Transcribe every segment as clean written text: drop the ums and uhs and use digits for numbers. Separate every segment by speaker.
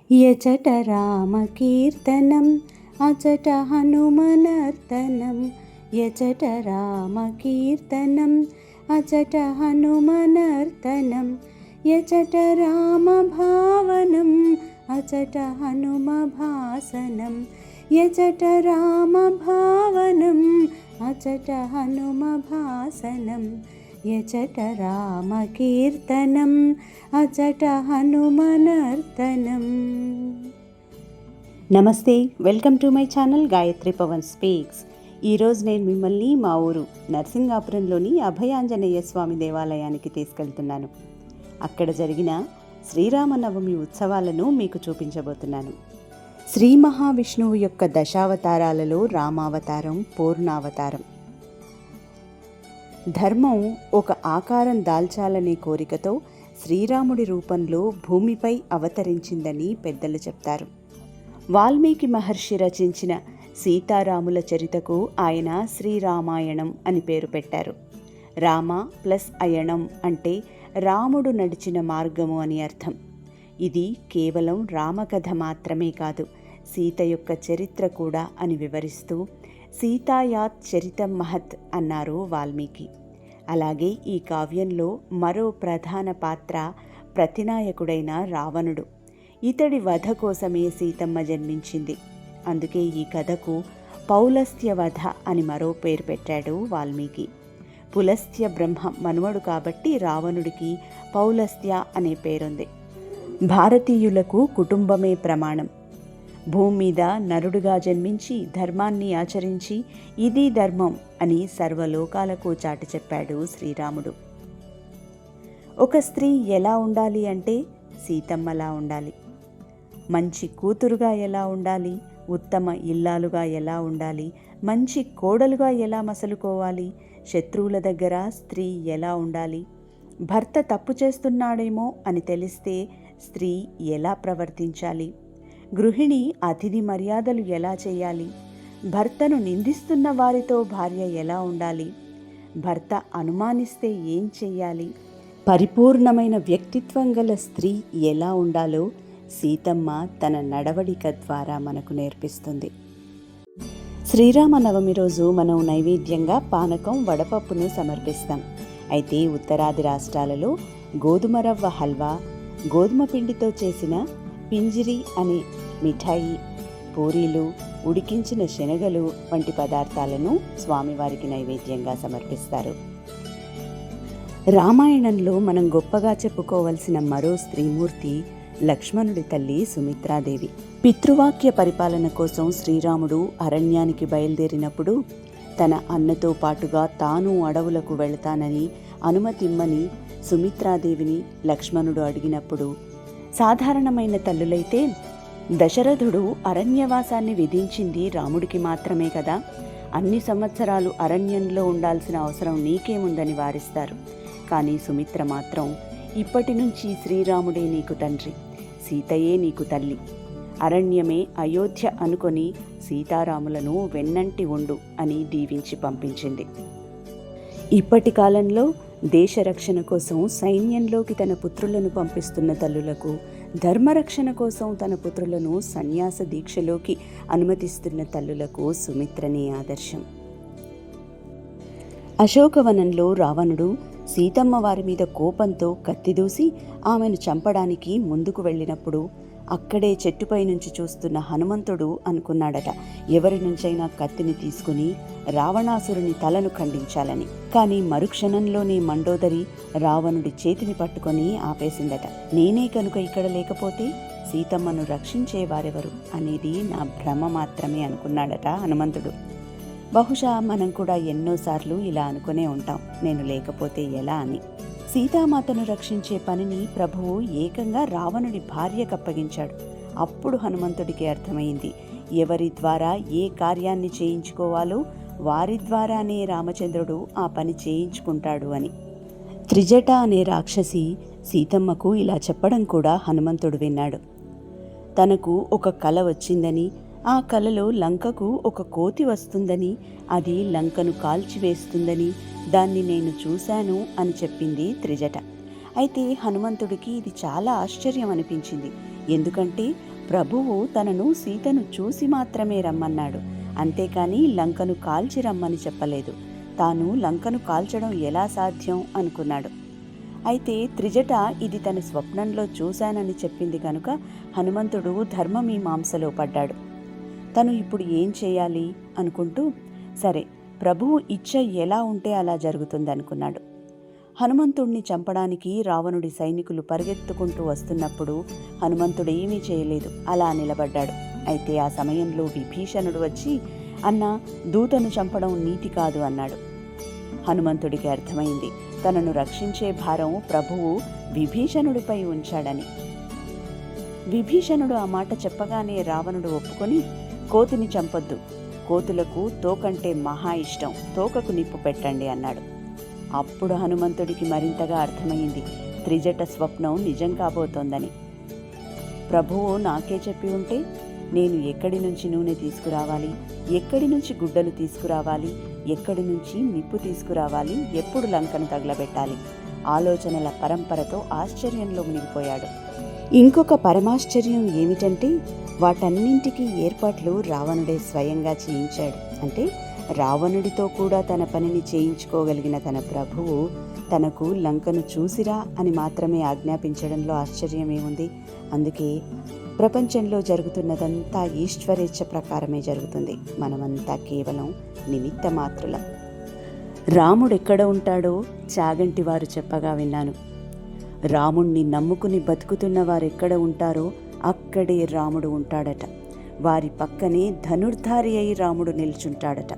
Speaker 1: యచట రామకీర్తనం అచట హనుమనర్తనం. యచట రామకీర్తనం అచట హనుమనర్తనం. యచట రామభావనం అచట హనుమభాసనం. యచట రామభావనం అచట హనుమభాసనం. యచట రామకీర్తనం అచట హనుమనర్తనం. నమస్తే, welcome to my channel Gayatri Pavan speaks. ఈరోజు నేను మిమ్మల్ని మా ఊరు నరసింగాపురంలోని అభయాంజనేయ స్వామి దేవాలయానికి తీసుకెళ్తున్నాను. అక్కడ జరిగిన శ్రీరామనవమి ఉత్సవాలను మీకు చూపించబోతున్నాను. శ్రీ మహావిష్ణువు యొక్క దశావతారాలలో రామావతారం పూర్ణావతారం. ధర్మం ఒక ఆకారం దాల్చాలనే కోరికతో శ్రీరాముడి రూపంలో భూమిపై అవతరించిందని పెద్దలు చెప్తారు. వాల్మీకి మహర్షి రచించిన సీతారాముల చరితకు ఆయన శ్రీరామాయణం అని పేరు పెట్టారు. రామ ప్లస్ అయణం అంటే రాముడు నడిచిన మార్గము అని అర్థం. ఇది కేవలం రామకథ మాత్రమే కాదు, సీత యొక్క చరిత్ర కూడా అని వివరిస్తూ సీతాయాత్ చరితం మహత్ అన్నారు వాల్మీకి. అలాగే ఈ కావ్యంలో మరో ప్రధాన పాత్ర ప్రతినాయకుడైన రావణుడు. ఇతడి వధ కోసమే సీతమ్మ జన్మించింది. అందుకే ఈ కథకు పౌలస్త్య వధ అని మరో పేరు పెట్టాడు వాల్మీకి. పులస్త్య బ్రహ్మ మనుమడు కాబట్టి రావణుడికి పౌలస్త్య అనే పేరుంది. భారతీయులకు కుటుంబమే ప్రమాణం. భూమి మీద నరుడుగా జన్మించి ధర్మాన్ని ఆచరించి ఇది ధర్మం అని సర్వలోకాలకు చాటి చెప్పాడు శ్రీరాముడు. ఒక స్త్రీ ఎలా ఉండాలి అంటే సీతమ్మలా ఉండాలి. మంచి కూతురుగా ఎలా ఉండాలి, ఉత్తమ ఇల్లాలుగా ఎలా ఉండాలి, మంచి కోడలుగా ఎలా మసలుకోవాలి, శత్రువుల దగ్గర స్త్రీ ఎలా ఉండాలి, భర్త తప్పు చేస్తున్నాడేమో అని తెలిస్తే స్త్రీ ఎలా ప్రవర్తించాలి, గృహిణి అతిథి మర్యాదలు ఎలా చేయాలి, భర్తను నిందిస్తున్న వారితో భార్య ఎలా ఉండాలి, భర్త అనుమానిస్తే ఏం చెయ్యాలి, పరిపూర్ణమైన వ్యక్తిత్వం గల స్త్రీ ఎలా ఉండాలో సీతమ్మ తన నడవడిక ద్వారా మనకు నేర్పిస్తుంది. శ్రీరామనవమి రోజు మనం నైవేద్యంగా పానకం వడపప్పును సమర్పిస్తాం. అయితే ఉత్తరాది రాష్ట్రాలలో గోధుమ రవ్వ హల్వా, గోధుమ పిండితో చేసిన పింజిరి అనే మిఠాయి, పూరీలు, ఉడికించిన శనగలు వంటి పదార్థాలను స్వామివారికి నైవేద్యంగా సమర్పిస్తారు. రామాయణంలో మనం గొప్పగా చెప్పుకోవలసిన మరో స్త్రీమూర్తి లక్ష్మణుడి తల్లి సుమిత్రాదేవి. పితృవాక్య పరిపాలన కోసం శ్రీరాముడు అరణ్యానికి బయలుదేరినప్పుడు తన అన్నతో పాటుగా తాను అడవులకు వెళతానని అనుమతిమ్మని సుమిత్రాదేవిని లక్ష్మణుడు అడిగినప్పుడు, సాధారణమైన తల్లులైతే దశరథుడు అరణ్యవాసాన్ని విధించింది రాముడికి మాత్రమే కదా, అన్ని సంవత్సరాలు అరణ్యంలో ఉండాల్సిన అవసరం నీకేముందని వారిస్తారు. కానీ సుమిత్ర మాత్రం, ఇప్పటి నుంచి శ్రీరాముడే నీకు తండ్రి, సీతయే నీకు తల్లి, అరణ్యమే అయోధ్య అనుకొని సీతారాములను వెన్నంటి ఉండు అని దీవించి పంపించింది. ఇప్పటి కాలంలో దేశరక్షణ కోసం సైన్యంలోకి తన పుత్రులను పంపిస్తున్న తల్లులకు, ధర్మరక్షణ కోసం తన పుత్రులను సన్యాస దీక్షలోకి అనుమతిస్తున్న తల్లులకు సుమిత్రనే ఆదర్శం. అశోకవనంలో రావణుడు సీతమ్మ వారి మీద కోపంతో కత్తిదూసి ఆమెను చంపడానికి ముందుకు వెళ్ళినప్పుడు అక్కడే చెట్టుపై నుంచి చూస్తున్న హనుమంతుడు అనుకున్నాడట, ఎవరి నుంచైనా కత్తిని తీసుకుని రావణాసురుని తలను ఖండించాలని. కానీ మరుక్షణంలోనే మండోదరి రావణుడి చేతిని పట్టుకొని ఆపేసిందట. నేనే కనుక ఇక్కడ లేకపోతే సీతమ్మను రక్షించేవారెవరు అనేది నా భ్రమ మాత్రమే అనుకున్నాడట హనుమంతుడు. బహుశా మనం కూడా ఎన్నోసార్లు ఇలా అనుకునే ఉంటాం, నేను లేకపోతే ఎలా అని. సీతామాతను రక్షించే పనిని ప్రభువు ఏకంగా రావణుడి భార్యకు అప్పగించాడు. అప్పుడు హనుమంతుడికి అర్థమైంది, ఎవరి ద్వారా ఏ కార్యాన్ని చేయించుకోవాలో వారి ద్వారానే రామచంద్రుడు ఆ పని చేయించుకుంటాడు అని. త్రిజట అనే రాక్షసి సీతమ్మకు ఇలా చెప్పడం కూడా హనుమంతుడు విన్నాడు. తనకు ఒక కల వచ్చిందని, ఆ కలలో లంకకు ఒక కోతి వస్తుందని, అది లంకను కాల్చివేస్తుందని, దాన్ని నేను చూశాను అని చెప్పింది త్రిజట. అయితే హనుమంతుడికి ఇది చాలా ఆశ్చర్యం అనిపించింది. ఎందుకంటే ప్రభువు తనను సీతను చూసి మాత్రమే రమ్మన్నాడు, అంతేకాని లంకను కాల్చి రమ్మని చెప్పలేదు. తాను లంకను కాల్చడం ఎలా సాధ్యం అనుకున్నాడు. అయితే త్రిజట ఇది తన స్వప్నంలో చూశానని చెప్పింది కనుక హనుమంతుడు ధర్మమీమాంసలో పడ్డాడు. తను ఇప్పుడు ఏం చేయాలి అనుకుంటూ, సరే ప్రభువు ఇచ్చ ఎలా ఉంటే అలా జరుగుతుందనుకున్నాడు. హనుమంతుణ్ణి చంపడానికి రావణుడి సైనికులు పరిగెత్తుకుంటూ వస్తున్నప్పుడు హనుమంతుడు ఏమీ చేయలేదు, అలా నిలబడ్డాడు. అయితే ఆ సమయంలో విభీషణుడు వచ్చి, అన్నా, దూతను చంపడం నీతి కాదు అన్నాడు. హనుమంతుడికి అర్థమైంది, తనను రక్షించే భారం ప్రభువు విభీషణుడిపై ఉంచాడని. విభీషణుడు ఆ మాట చెప్పగానే రావణుడు ఒప్పుకొని, కోతిని చంపొద్దు, కోతులకు తోకంటే మహా ఇష్టం, తోకకు నిప్పు పెట్టండి అన్నాడు. అప్పుడు హనుమంతుడికి మరింతగా అర్థమైంది, త్రిజట స్వప్నం నిజం కాబోతోందని. ప్రభువు నాకే చెప్పి ఉంటే నేను ఎక్కడి నుంచి నూనె తీసుకురావాలి, ఎక్కడి నుంచి గుడ్డలు తీసుకురావాలి, ఎక్కడి నుంచి నిప్పు తీసుకురావాలి, ఎప్పుడు లంకను తగలబెట్టాలి, ఆలోచనల పరంపరతో ఆశ్చర్యంలో మునిగిపోయాడు. ఇంకొక పరమాశ్చర్యం ఏమిటంటే వాటన్నింటికీ ఏర్పాట్లు రావణుడే స్వయంగా చేయించాడు. అంటే రావణుడితో కూడా తన పనిని చేయించుకోగలిగిన తన ప్రభువు తనకు లంకను చూసిరా అని మాత్రమే ఆజ్ఞాపించడంలో ఆశ్చర్యమేముంది? అందుకే ప్రపంచంలో జరుగుతున్నదంతా ఈశ్వరేచ్ఛ ప్రకారమే జరుగుతుంది. మనమంతా కేవలం నిమిత్త మాత్రులం. రాముడెక్కడ ఉంటాడో చాగంటి వారు చెప్పగా విన్నాను. రాముణ్ణి నమ్ముకుని బతుకుతున్న వారెక్కడ ఉంటారో అక్కడే రాముడు ఉంటాడట. వారి పక్కనే ధనుర్ధారి అయి రాముడు నిల్చుంటాడట.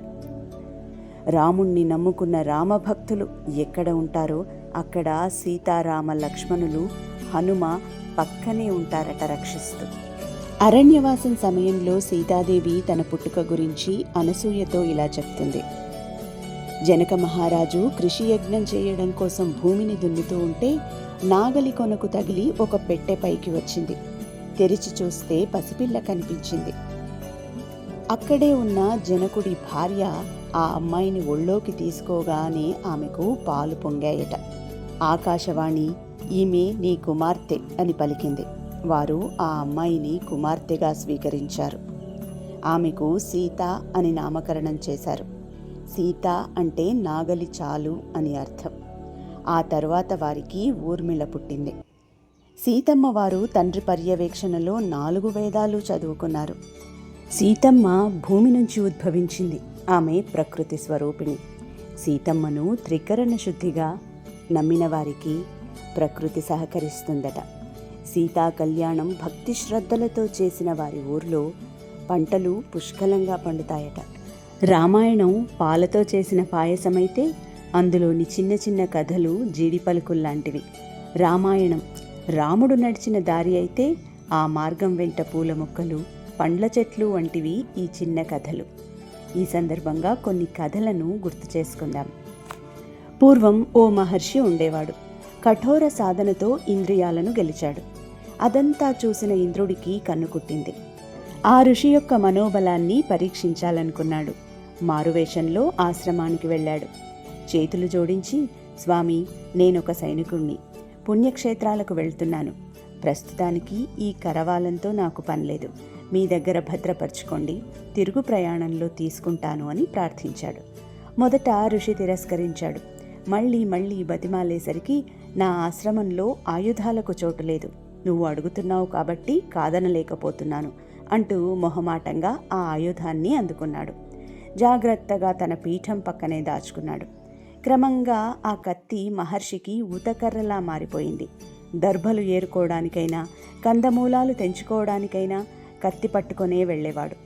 Speaker 1: రాముణ్ణి నమ్ముకున్న రామభక్తులు ఎక్కడ ఉంటారో అక్కడ సీతారామ లక్ష్మణులు హనుమ పక్కనే ఉంటారట రక్షిస్తూ. అరణ్యవాసం సమయంలో సీతాదేవి తన పుట్టుక గురించి అనసూయతో ఇలా చెప్తుంది. జనక మహారాజు కృషి యజ్ఞం చేయడం కోసం భూమిని దున్నుతూ ఉంటే నాగలి కొనకు తగిలి ఒక పెట్టె పైకి వచ్చింది. తెరిచి చూస్తే పసిపిల్ల కనిపించింది. అక్కడే ఉన్న జనకుడి భార్య ఆ అమ్మాయిని ఒళ్ళోకి తీసుకోగానే ఆమెకు పాలు పొంగాయట. ఆకాశవాణి, ఈమె నీ కుమార్తె అని పలికింది. వారు ఆ అమ్మాయిని కుమార్తెగా స్వీకరించారు. ఆమెకు సీత అని నామకరణం చేశారు. సీత అంటే నాగలి చాలు అని అర్థం. ఆ తరువాత వారికి ఊర్మిళ పుట్టింది. సీతమ్మ వారు తండ్రి పర్యవేక్షణలో 4 వేదాలు చదువుకున్నారు. సీతమ్మ భూమి నుంచి ఉద్భవించింది. ఆమె ప్రకృతి స్వరూపిణి. సీతమ్మను త్రికరణ శుద్ధిగా నమ్మిన వారికి ప్రకృతి సహకరిస్తుందట. సీతా కళ్యాణం భక్తి శ్రద్ధలతో చేసిన వారి ఊర్లో పంటలు పుష్కలంగా పండుతాయట. రామాయణం పాలతో చేసిన పాయసమైతే అందులోని చిన్న చిన్న కథలు జీడి పలుకుల్లాంటివి. రామాయణం రాముడు నడిచిన దారి అయితే ఆ మార్గం వెంట పూల మొక్కలు, పండ్ల చెట్లు వంటివి ఈ చిన్న కథలు. ఈ సందర్భంగా కొన్ని కథలను గుర్తు చేసుకుందాం. పూర్వం ఓ మహర్షి ఉండేవాడు. కఠోర సాధనతో ఇంద్రియాలను గెలిచాడు. అదంతా చూసిన ఇంద్రుడికి కన్నుకుట్టింది. ఆ ఋషి యొక్క మనోబలాన్ని పరీక్షించాలనుకున్నాడు. మారువేషంలో ఆశ్రమానికి వెళ్ళాడు. చేతులు జోడించి, స్వామి, నేనొక సైనికుణ్ణి, పుణ్యక్షేత్రాలకు వెళ్తున్నాను. ప్రస్తుతానికి ఈ కరవాలంతో నాకు పనిలేదు. మీ దగ్గర భద్రపరచుకోండి, తిరుగు ప్రయాణంలో తీసుకుంటాను అని ప్రార్థించాడు. మొదట ఋషి తిరస్కరించాడు. మళ్ళీ బతిమాలేసరికి, నా ఆశ్రమంలో ఆయుధాలకు చోటు లేదు, నువ్వు అడుగుతున్నావు కాబట్టి కాదనలేకపోతున్నాను అంటూ మొహమాటంగా ఆ ఆయుధాన్ని అందుకున్నాడు. జాగ్రత్తగా తన పీఠం పక్కనే దాచుకున్నాడు. క్రమంగా ఆ కత్తి మహర్షికి ఊతకర్రలా మారిపోయింది. దర్భలు ఏరుకోవడానికైనా, కందమూలాలు తెంచుకోవడానికైనా కత్తి పట్టుకొనే వెళ్ళేవాడు.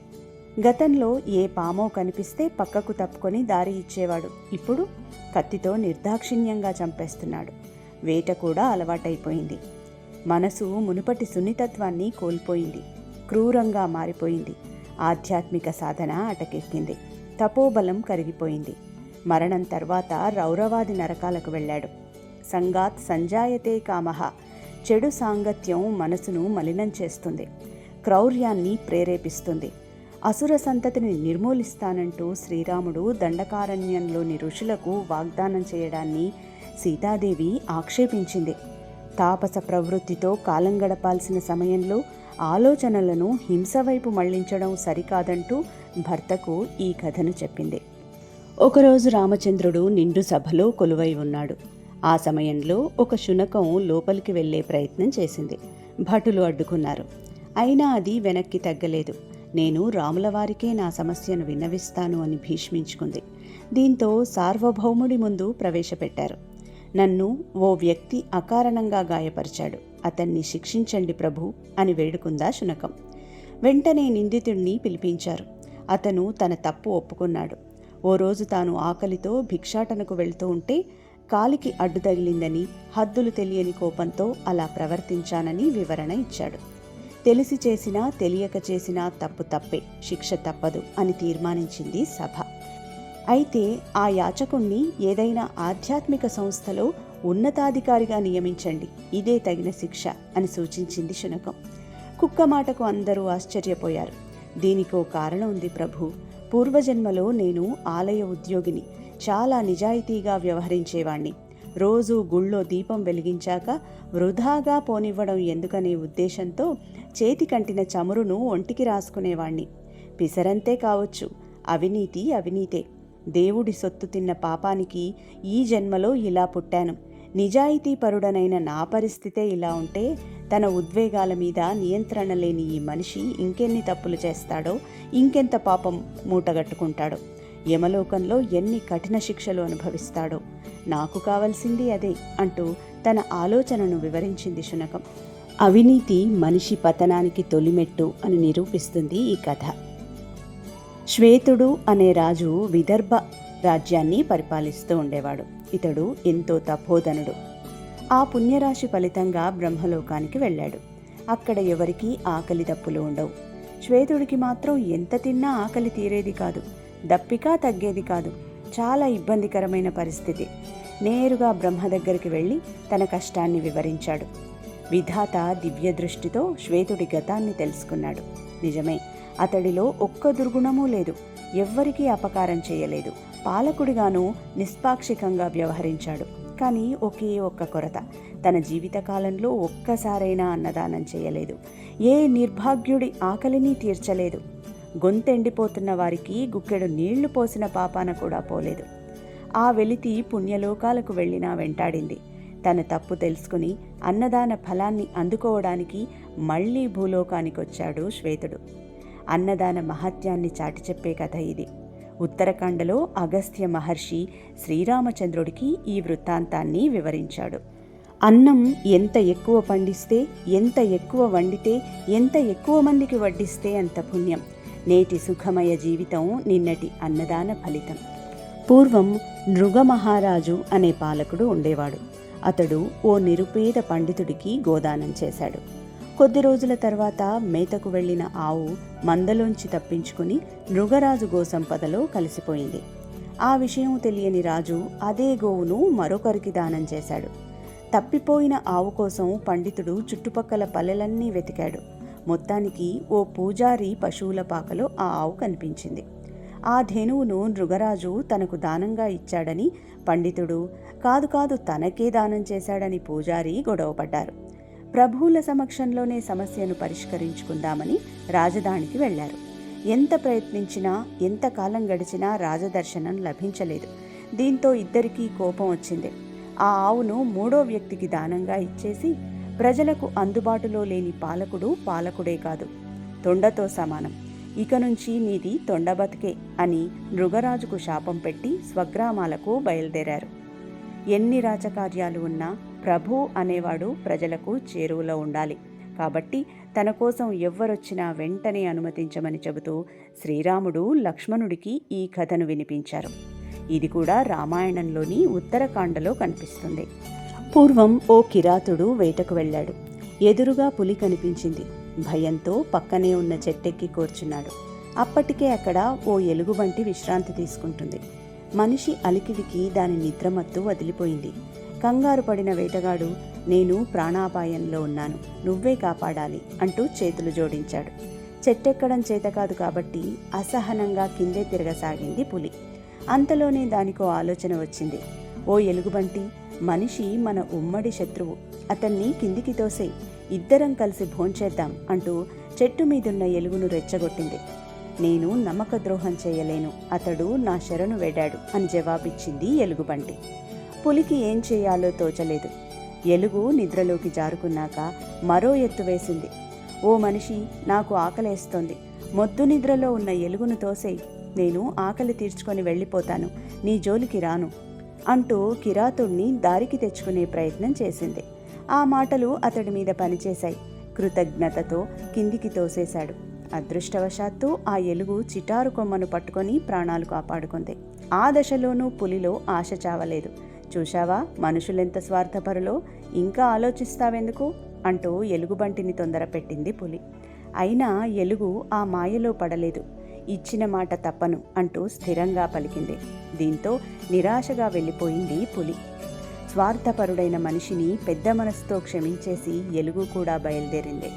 Speaker 1: గతంలో ఏ పామో కనిపిస్తే పక్కకు తప్పుకొని దారి ఇచ్చేవాడు. ఇప్పుడు కత్తితో నిర్దాక్షిణ్యంగా చంపేస్తున్నాడు. వేట కూడా అలవాటైపోయింది. మనసు మునుపటి సున్నితత్వాన్ని కోల్పోయింది. క్రూరంగా మారిపోయింది. ఆధ్యాత్మిక సాధన అటకెక్కింది. తపోబలం కరిగిపోయింది. మరణం తర్వాత రౌరవాది నరకాలకు వెళ్ళాడు. సంగాత్ సంజాయతే కామః. చెడు సాంగత్యం మనసును మలినం చేస్తుంది, క్రౌర్యాన్ని ప్రేరేపిస్తుంది. అసుర సంతతిని నిర్మూలిస్తానంటూ శ్రీరాముడు దండకారణ్యంలోని ఋషులకు వాగ్దానం చేయడాన్ని సీతాదేవి ఆక్షేపించింది. తాపస ప్రవృత్తితో కాలం గడపాల్సిన సమయంలో ఆలోచనలను హింస వైపు మళ్లించడం సరికాదంటూ భర్తకు ఈ కథను చెప్పింది. ఒకరోజు రామచంద్రుడు నిండు సభలో కొలువై ఉన్నాడు. ఆ సమయంలో ఒక శునకం లోపలికి వెళ్లే ప్రయత్నం చేసింది. భటులు అడ్డుకున్నారు. అయినా అది వెనక్కి తగ్గలేదు. నేను రాములవారికే నా సమస్యను విన్నవిస్తాను అని భీష్మించుకుంది. దీంతో సార్వభౌముడి ముందు ప్రవేశపెట్టారు. నన్ను ఓ వ్యక్తి అకారణంగా గాయపరిచాడు, అతన్ని శిక్షించండి ప్రభు అని వేడుకుందా శునకం. వెంటనే నిందితుడిని పిలిపించారు. అతను తన తప్పు ఒప్పుకున్నాడు. ఓ రోజు తాను ఆకలితో భిక్షాటనకు వెళ్తూ ఉంటే కాలికి అడ్డు తగిలిందని, హద్దులు తెలియని కోపంతో అలా ప్రవర్తించానని వివరణ ఇచ్చాడు. తెలిసి చేసినా తెలియక చేసినా తప్పు తప్పే, శిక్ష తప్పదు అని తీర్మానించింది సభ. అయితే ఆ యాచకుణ్ణి ఏదైనా ఆధ్యాత్మిక సంస్థలో ఉన్నతాధికారిగా నియమించండి, ఇదే తగిన శిక్ష అని సూచించింది శునకం. కుక్క మాటకు అందరూ ఆశ్చర్యపోయారు. దీనికో కారణం ఉంది ప్రభు. పూర్వజన్మలో నేను ఆలయ ఉద్యోగిని, చాలా నిజాయితీగా వ్యవహరించేవాణ్ణి. రోజు గుళ్ళో దీపం వెలిగించాక వృధాగా పోనివ్వడం ఎందుకనే ఉద్దేశంతో చేతికంటిన చమురును ఒంటికి రాసుకునేవాణ్ణి. పిసరంతే కావచ్చు, అవినీతి అవినీతే. దేవుడి సొత్తు తిన్న పాపానికి ఈ జన్మలో ఇలా పుట్టాను. నిజాయితీపరుడనైన నా పరిస్థితే ఇలా ఉంటే తన ఉద్వేగాల మీద నియంత్రణ లేని ఈ మనిషి ఇంకెన్ని తప్పులు చేస్తాడో, ఇంకెంత పాపం మూటగట్టుకుంటాడో, యమలోకంలో ఎన్ని కఠిన శిక్షలు అనుభవిస్తాడో. నాకు కావలసింది అదే అంటూ తన ఆలోచనను వివరించింది శునకం. అవినీతి మనిషి పతనానికి తొలిమెట్టు అని నిరూపిస్తుంది ఈ కథ. శ్వేతుడు అనే రాజు విదర్భ రాజ్యాన్ని పరిపాలిస్తూ ఉండేవాడు. ఇతడు ఎంతో తపోధనుడు. ఆ పుణ్యరాశి ఫలితంగా బ్రహ్మలోకానికి వెళ్ళాడు. అక్కడ ఎవరికీ ఆకలి దప్పులు ఉండవు. శ్వేతుడికి మాత్రం ఎంత తిన్నా ఆకలి తీరేది కాదు, దప్పిక తగ్గేది కాదు. చాలా ఇబ్బందికరమైన పరిస్థితి. నేరుగా బ్రహ్మ దగ్గరికి వెళ్ళి తన కష్టాన్ని వివరించాడు. విధాత దివ్య దృష్టితో శ్వేతుడి గతాన్ని తెలుసుకున్నాడు. నిజమే, అతడిలో ఒక్క దుర్గుణమూ లేదు. ఎవ్వరికీ అపకారం చేయలేదు. పాలకుడిగాను నిష్పాక్షికంగా వ్యవహరించాడు. కానీ ఒకే ఒక్క కొరత, తన జీవితకాలంలో ఒక్కసారైనా అన్నదానం చేయలేదు. ఏ నిర్భాగ్యుడి ఆకలిని తీర్చలేదు. గొంతెండిపోతున్న వారికి గుక్కెడు నీళ్లు పోసిన పాపాన కూడా పోలేదు. ఆ వెలితి పుణ్యలోకాలకు వెళ్ళినా వెంటాడింది. తన తప్పు తెలుసుకుని అన్నదాన ఫలాన్ని అందుకోవడానికి మళ్లీ భూలోకానికొచ్చాడు శ్వేతుడు. అన్నదాన మహత్యాన్ని చాటి చెప్పే కథ ఇది. ఉత్తరాఖండలో అగస్త్య మహర్షి శ్రీరామచంద్రుడికి ఈ వృత్తాంతాన్ని వివరించాడు. అన్నం ఎంత ఎక్కువ పండిస్తే, ఎంత ఎక్కువ వండితే, ఎంత ఎక్కువ మందికి వడ్డిస్తే అంత పుణ్యం. నేటి సుఖమయ జీవితం నిన్నటి అన్నదాన ఫలితం. పూర్వం నృగమహారాజు అనే పాలకుడు ఉండేవాడు. అతడు ఓ నిరుపేద పండితుడికి గోదానం చేశాడు. కొద్ది రోజుల తర్వాత మేతకు వెళ్లిన ఆవు మందలోంచి తప్పించుకుని నృగరాజు గోసంపదలో కలిసిపోయింది. ఆ విషయం తెలియని రాజు అదే గోవును మరొకరికి దానం చేశాడు. తప్పిపోయిన ఆవు కోసం పండితుడు చుట్టుపక్కల పల్లెలన్నీ వెతికాడు. మొత్తానికి ఓ పూజారి పశువుల పాకలో ఆ ఆవు కనిపించింది. ఆ ధేనువును నృగరాజు తనకు దానంగా ఇచ్చాడని పండితుడు, కాదు కాదు తనకే దానం చేశాడని పూజారి గొడవపడ్డారు. ప్రభువుల సమక్షంలోనే సమస్యను పరిష్కరించుకుందామని రాజధానికి వెళ్లారు. ఎంత ప్రయత్నించినా, ఎంతకాలం గడిచినా రాజదర్శనం లభించలేదు. దీంతో ఇద్దరికీ కోపం వచ్చింది. ఆ ఆవును మూడో వ్యక్తికి దానంగా ఇచ్చేసి, ప్రజలకు అందుబాటులో లేని పాలకుడు పాలకుడే కాదు, తొండతో సమానం. ఇక నుంచి నీది తొండబతికే అని నృగరాజుకు శాపం పెట్టి స్వగ్రామాలకు బయలుదేరారు. ఎన్ని రాజకార్యాలు ఉన్నా ప్రభు అనేవాడు ప్రజలకు చేరువలో ఉండాలి. కాబట్టి తన కోసం ఎవ్వరొచ్చినా వెంటనే అనుమతించమని చెబుతూ శ్రీరాముడు లక్ష్మణుడికి ఈ కథను వినిపించారు. ఇది కూడా రామాయణంలోని ఉత్తరాఖండలో కనిపిస్తుంది. పూర్వం ఓ కిరాతుడు వేటకు వెళ్ళాడు. ఎదురుగా పులి కనిపించింది. భయంతో పక్కనే ఉన్న చెట్టెక్కి కూర్చున్నాడు. అప్పటికే అక్కడ ఓ ఎలుగుబంటి విశ్రాంతి తీసుకుంటుంది. మనిషి అలికిడికి దాని నిద్రమత్తు వదిలిపోయింది. కంగారు పడిన వేటగాడు, నేను ప్రాణాపాయంలో ఉన్నాను, నువ్వే కాపాడాలి అంటూ చేతులు జోడించాడు. చెట్టెక్కడం చేత కాదు కాబట్టి అసహనంగా కిందే తిరగసాగింది పులి. అంతలోనే దానికో ఆలోచన వచ్చింది. ఓ ఎలుగుబంటి, మనిషి మన ఉమ్మడి శత్రువు, అతన్ని కిందికి తోసే, ఇద్దరం కలిసి భోంచేద్దాం అంటూ చెట్టు మీదున్న ఎలుగును రెచ్చగొట్టింది. నేను నమ్మకద్రోహం చేయలేను, అతడు నా శరణు వేడాడు అని జవాబిచ్చింది ఎలుగుబంటి. పులికి ఏం చేయాలో తోచలేదు. ఎలుగు నిద్రలోకి జారుకున్నాక మరో ఎత్తు వేసింది. ఓ మనిషి, నాకు ఆకలేస్తోంది, మొద్దు నిద్రలో ఉన్న ఎలుగును తోసేయి, నేను ఆకలి తీర్చుకొని వెళ్ళిపోతాను, నీ జోలికి రాను అంటూ కిరాతుణ్ణి దారికి తెచ్చుకునే ప్రయత్నం చేసింది. ఆ మాటలు అతడి మీద పనిచేశాయి. కృతజ్ఞతతో కిందికి తోసేశాడు. అదృష్టవశాత్తు ఆ ఎలుగు చిటారు కొమ్మను పట్టుకొని ప్రాణాలు కాపాడుకుంది. ఆ దశలోనూ పులిలో ఆశ చావలేదు. చూశావా మనుషులెంత స్వార్థపరులో, ఇంకా ఆలోచిస్తావెందుకు అంటూ ఎలుగుబంటిని తొందరపెట్టింది పులి. అయినా ఎలుగు ఆ మాయలో పడలేదు. ఇచ్చిన మాట తప్పను అంటూ స్థిరంగా పలికింది. దీంతో నిరాశగా వెళ్ళిపోయింది పులి. స్వార్థపరుడైన మనిషిని పెద్ద మనసుతో క్షమించేసి ఎలుగు కూడా బయలుదేరింది.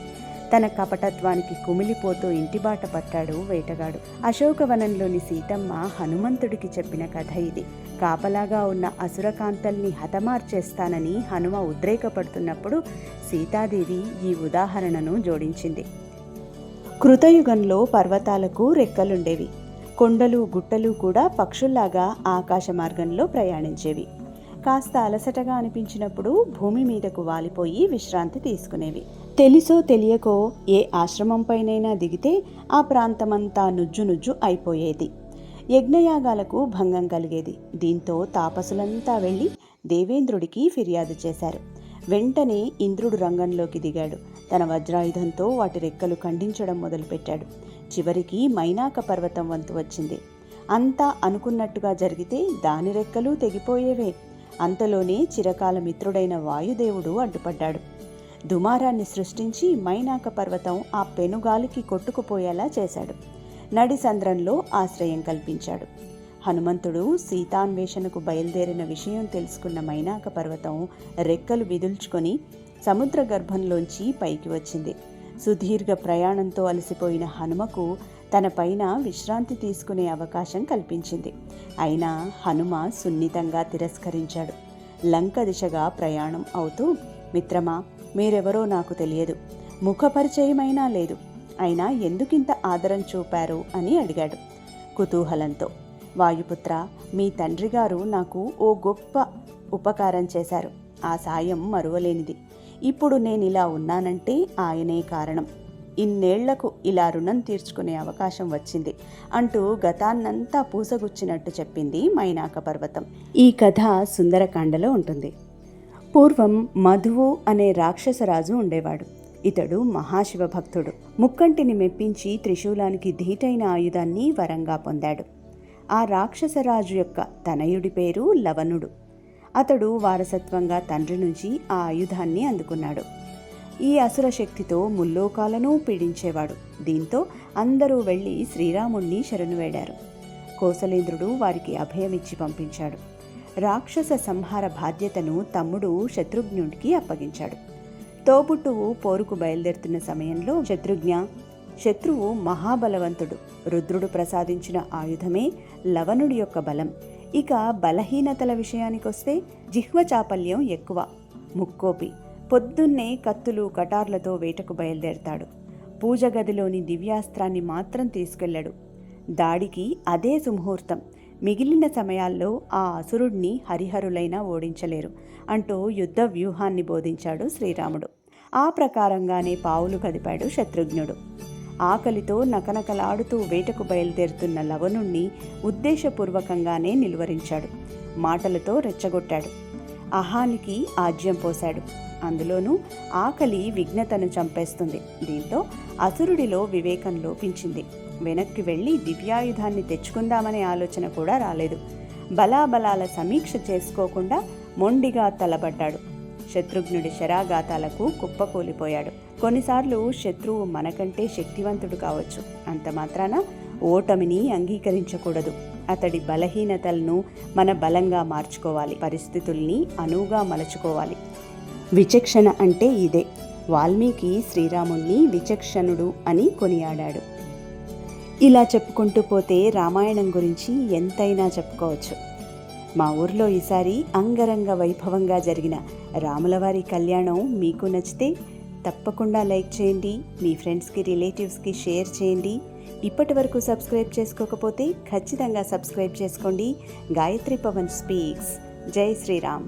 Speaker 1: తన కపటత్వానికి కుమిలిపోతూ ఇంటిబాట పట్టాడు వేటగాడు. అశోకవనంలోని సీతమ్మ హనుమంతుడికి చెప్పిన కథ ఇది. కాపలాగా ఉన్న అసురకాంతల్ని హతమార్చేస్తానని హనుమ ఉద్రేకపడుతున్నప్పుడు సీతాదేవి ఈ ఉదాహరణను జోడించింది. కృతయుగంలో పర్వతాలకు రెక్కలుండేవి. కొండలు గుట్టలు కూడా పక్షుల్లాగా ఆకాశ మార్గంలో ప్రయాణించేవి. కాస్త అలసటగా అనిపించినప్పుడు భూమి మీదకు వాలిపోయి విశ్రాంతి తీసుకునేవి. తెలుసో తెలియకో ఏ ఆశ్రమంపైనైనా దిగితే ఆ ప్రాంతమంతా నుజ్జు అయిపోయేది. యజ్ఞయాగాలకు భంగం కలిగేది. దీంతో తాపసులంతా వెళ్ళి దేవేంద్రుడికి ఫిర్యాదు చేశారు. వెంటనే ఇంద్రుడు రంగంలోకి దిగాడు. తన వజ్రాయుధంతో వాటి రెక్కలు ఖండించడం మొదలుపెట్టాడు. చివరికి మైనాక పర్వతం వంతు వచ్చింది. అంతా అనుకున్నట్టుగా జరిగితే దాని రెక్కలు తెగిపోయేవే. అంతలోనే చిరకాల మిత్రుడైన వాయుదేవుడు అడ్డుపడ్డాడు. దుమారాన్ని సృష్టించి మైనాక పర్వతం ఆ పెనుగాలికి కొట్టుకుపోయేలా చేశాడు. నడి సంద్రంలో ఆశ్రయం కల్పించాడు. హనుమంతుడు సీతాన్వేషణకు బయలుదేరిన విషయం తెలుసుకున్న మైనాక పర్వతం రెక్కలు విదుల్చుకొని సముద్ర గర్భంలోంచి పైకి వచ్చింది. సుదీర్ఘ ప్రయాణంతో అలసిపోయిన హనుమకు తన పైన విశ్రాంతి తీసుకునే అవకాశం కల్పించింది. అయినా హనుమ సున్నితంగా తిరస్కరించాడు. లంక దిశగా ప్రయాణం అవుతూ, మిత్రమా, మీరెవరో నాకు తెలియదు, ముఖపరిచయమైనా లేదు, అయినా ఎందుకింత ఆదరం చూపారు అని అడిగాడు కుతూహలంతో. వాయుపుత్ర, మీ తండ్రి గారు నాకు ఓ గొప్ప ఉపకారం చేశారు. ఆ సాయం మరువలేనిది. ఇప్పుడు నేనిలా ఉన్నానంటే ఆయనే కారణం. ఇన్నేళ్లకు ఇలా రుణం తీర్చుకునే అవకాశం వచ్చింది అంటూ గతాన్నంతా పూసగుచ్చినట్టు చెప్పింది మైనాక పర్వతం. ఈ కథ సుందరకాండలో ఉంటుంది. పూర్వం మధువు అనే రాక్షసరాజు ఉండేవాడు. ఇతడు మహాశివ భక్తుడు. ముక్కంటిని మెప్పించి త్రిశూలానికి ధీటైన ఆయుధాన్ని వరంగా పొందాడు. ఆ రాక్షసరాజు యొక్క తనయుడి పేరు లవణుడు. అతడు వారసత్వంగా తండ్రి నుంచి ఆ ఆయుధాన్ని అందుకున్నాడు. ఈ అసుర శక్తితో ముల్లోకాలను పీడించేవాడు. దీంతో అందరూ వెళ్ళి శ్రీరాముణ్ణి శరణు వేడారు. కోసలేంద్రుడు వారికి అభయమిచ్చి పంపించాడు. రాక్షస సంహార బాధ్యతను తమ్ముడు శత్రుఘ్నుడికి అప్పగించాడు. తోబుట్టువు పోరుకు బయలుదేరుతున్న సమయంలో శత్రువు మహాబలవంతుడు. రుద్రుడు ప్రసాదించిన ఆయుధమే లవణుడి యొక్క బలం. ఇక బలహీనతల విషయానికొస్తే జిహ్వ చాపల్యం ఎక్కువ, ముక్కోపి. పొద్దున్నే కత్తులు కటార్లతో వేటకు బయలుదేరతాడు. పూజ గదిలోని దివ్యాస్త్రాన్ని మాత్రం తీసుకెళ్లడు. దాడికి అదే సుముహూర్తం. మిగిలిన సమయాల్లో ఆ అసురుడిని హరిహరులైనా ఓడించలేరు అంటూ యుద్ధ వ్యూహాన్ని బోధించాడు శ్రీరాముడు. ఆ ప్రకారంగానే పావులు కదిపాడు శత్రుఘ్నుడు. ఆకలితో నకనకలాడుతూ వేటకు బయలుదేరుతున్న లవణుణ్ణి ఉద్దేశపూర్వకంగానే నిలువరించాడు. మాటలతో రెచ్చగొట్టాడు. అహానికి ఆజ్యం పోశాడు. అందులోనూ ఆకలి విఘ్నతను చంపేస్తుంది. దీంతో అసురుడిలో వివేకం లోపించింది. వెనక్కి వెళ్ళి దివ్యాయుధాన్ని తెచ్చుకుందామనే ఆలోచన కూడా రాలేదు. బలాబలాల సమీక్ష చేసుకోకుండా మొండిగా తలబడ్డాడు. శత్రుఘ్నుడి శరాఘాతాలకు కుప్పకూలిపోయాడు. కొన్నిసార్లు శత్రువు మనకంటే శక్తివంతుడు కావచ్చు. అంత మాత్రాన ఓటమిని అంగీకరించకూడదు. అతడి బలహీనతలను మన బలంగా మార్చుకోవాలి. పరిస్థితుల్ని అనువుగా మలచుకోవాలి. విచక్షణ అంటే ఇదే. వాల్మీకి శ్రీరాముణ్ణి విచక్షణుడు అని కొనియాడాడు. ఇలా చెప్పుకుంటూ పోతే రామాయణం గురించి ఎంతైనా చెప్పుకోవచ్చు. మా ఊర్లో ఈసారి అంగరంగ వైభవంగా జరిగిన రాములవారి కళ్యాణం మీకు నచ్చితే తప్పకుండా లైక్ చేయండి, మీ ఫ్రెండ్స్కి రిలేటివ్స్కి షేర్ చేయండి. ఇప్పటి వరకు సబ్స్క్రైబ్ చేసుకోకపోతే ఖచ్చితంగా సబ్స్క్రైబ్ చేసుకోండి. గాయత్రి పవన్ స్పీక్స్. జై శ్రీరామ్.